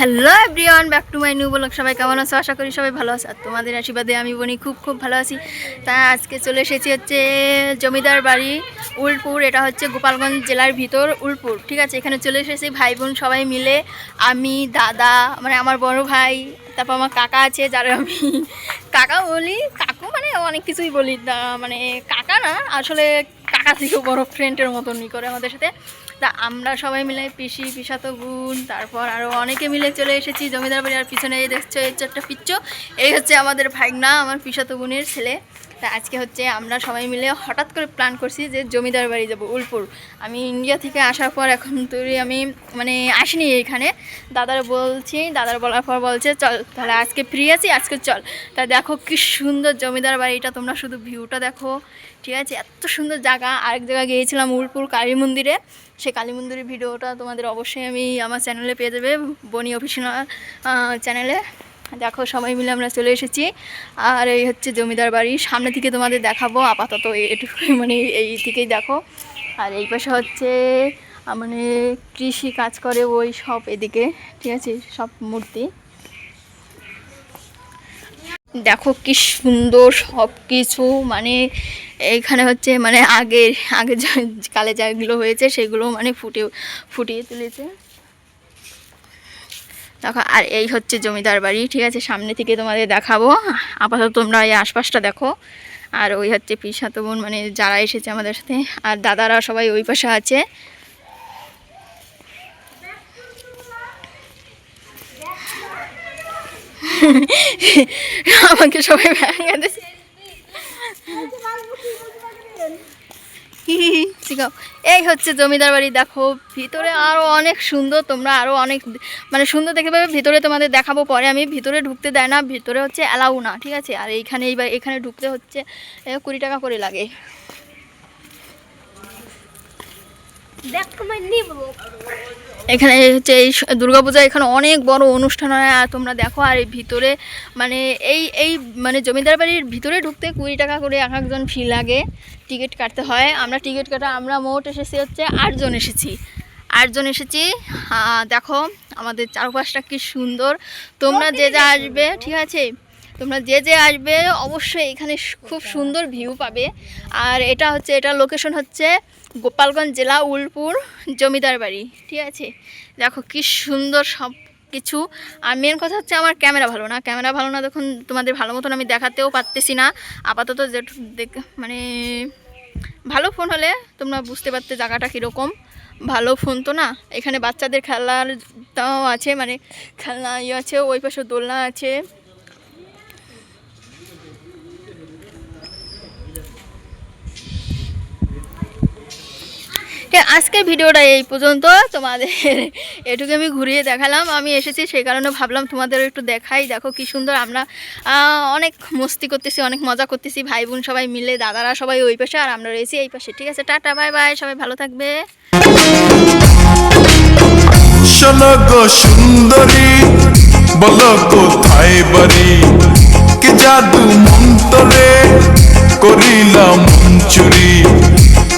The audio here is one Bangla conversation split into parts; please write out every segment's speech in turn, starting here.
Hello everyone, back to my new blog. সবাই কেমন আছো? আশা করি সবাই ভালো আছে। আর তোমাদের আশীর্বাদে আমি বনি খুব ভালো আছি। তাই আজকে চলে এসেছি হচ্ছে জমিদার বাড়ি উলপুর। এটা হচ্ছে গোপালগঞ্জ জেলার ভিতর উলপুর, ঠিক আছে। এখানে চলে এসেছি ভাই বোন সবাই মিলে। আমি, দাদা, মানে আমার বড় ভাই, তারপর আমার কাকা আছে, যারা আমি কাকা বলি, কাকু মানে অনেক কিছুই বলি, মানে কাকা না আসলে, কাকা থেকেও বড় ফ্রেন্ডের মতনই করে আমাদের সাথে। তা আমরা সবাই মিলে পিসি, পিসাতো বোন, তারপর আরও অনেকে মিলে চলে এসেছি জমিদার বাড়ি। আর পিছনে এই দেখছো এই চারটা পিচ্ছ, এই হচ্ছে আমাদের ভাগনা, আমার পিসাতো বোনের ছেলে। তা আজকে হচ্ছে আমরা সবাই মিলে হঠাৎ করে প্ল্যান করছি যে জমিদার বাড়ি যাবো উলপুর। আমি ইন্ডিয়া থেকে আসার পর এখন তৈরি আমি মানে আসিনি এইখানে। দাদার বলার পর বলছে চল তাহলে, আজকে ফ্রি আছি, আজকে চল। তা দেখো কি সুন্দর জমিদার বাড়িটা, তোমরা শুধু ভিউটা দেখো, ঠিক আছে। এত সুন্দর জায়গা। আরেক জায়গায় গিয়েছিলাম উলপুর কালী মন্দিরে, সেই কালী মন্দিরের ভিডিওটা তোমাদের অবশ্যই আমি আমার চ্যানেলে পেয়ে যাবে, বনি অফিসিয়াল চ্যানেলে। দেখো সবাই মিলে আমরা চলে এসেছি। আর এই হচ্ছে জমিদার বাড়ি, সামনে থেকে তোমাদের দেখাবো, আপাতত এটুকুই, মানে এই দিকেই দেখো। আর এই পাশে হচ্ছে মানে কৃষি কাজ করে ওই সব, এদিকে ঠিক আছে সব মূর্তি। দেখো কি সুন্দর সব কিছু, মানে এইখানে হচ্ছে মানে আগে কালে যেগুলো হয়েছে সেগুলো মানে ফুটিয়ে তুলেছে। দেখো, আর এই হচ্ছে জমিদার বাড়ি, ঠিক আছে। সামনে থেকে তোমাদের দেখাবো, আপাতত তোমরা এই আশপাশটা দেখো। আর ওই হচ্ছে পিসাতো বোন, মানে যারা এসেছে আমাদের সাথে, আর দাদারা সবাই ওই পাশে আছে। আমাকে সবাই ভেঙে দিচ্ছে। এই হচ্ছে জমিদার বাড়ি। দেখো ভিতরে আরও অনেক সুন্দর, তোমরা আরও অনেক মানে সুন্দর দেখতে পাবে। ভিতরে তোমাদের দেখাবো পরে, আমি ভিতরে ঢুকতে দেয় না, ভিতরে হচ্ছে অ্যালাউ না, ঠিক আছে। আর এইখানে এখানে ঢুকতে হচ্ছে 20 টাকা করে লাগে। এখানে হচ্ছে এই দুর্গাপূজা, এখানে অনেক বড় অনুষ্ঠান হয়। আর তোমরা দেখো, আর এই ভিতরে মানে এই মানে জমিদার বাড়ির ভিতরে ঢুকতে 20 টাকা করে এক একজন ফি লাগে, টিকিট কাটতে হয়। আমরা মোট এসেছি হচ্ছে 8 জন এসেছি। দেখো আমাদের চারপাশটা কি সুন্দর। তোমরা যে আসবে, ঠিক আছে, তোমরা যে আসবে অবশ্যই এখানে খুব সুন্দর ভিউ পাবে। আর এটা লোকেশন হচ্ছে গোপালগঞ্জ জেলা উলপুর জমিদার বাড়ি, ঠিক আছে। দেখো কি সুন্দর সব কিছু। আর মেন কথা হচ্ছে আমার ক্যামেরা ভালো না, দেখুন তোমাদের ভালো মতন আমি দেখাতেও পারতেছি না। আপাতত মানে ভালো ফোন হলে তোমরা বুঝতে পারতে জায়গাটা কীরকম। ভালো ফোন তো না। এখানে বাচ্চাদের খেলারটাও আছে, মানে খেলনা আছে, ওই পাশে দোলনা আছে। আজকের ভিডিওটা এই পর্যন্ত, তোমাদের এটুকু আমি ঘুরিয়ে দেখালাম। আমি এসেছি সেই কারণে ভাবলাম তোমাদের একটু দেখাই। দেখো কি সুন্দর, আমরা অনেক মস্তি করতেছি, অনেক মজা করতেছি ভাই বোন সবাই মিলে। দাদারা সবাই ওই পাশে আর আমরা রয়েছি এই পাশে, ঠিক আছে। টাটা, বাই বাই, সবাই ভালো থাকবে। শোনো গো সুন্দরী, বলো কোথায় বাড়ি, কি জাদু মন্তরে করিলাম চুরি,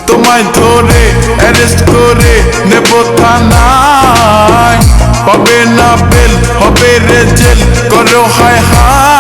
তোমায় ধরে অ্যারেস্ট করে নেব থানায়, পাবে না বেল, হবে রে জেল, করো হায় হায়।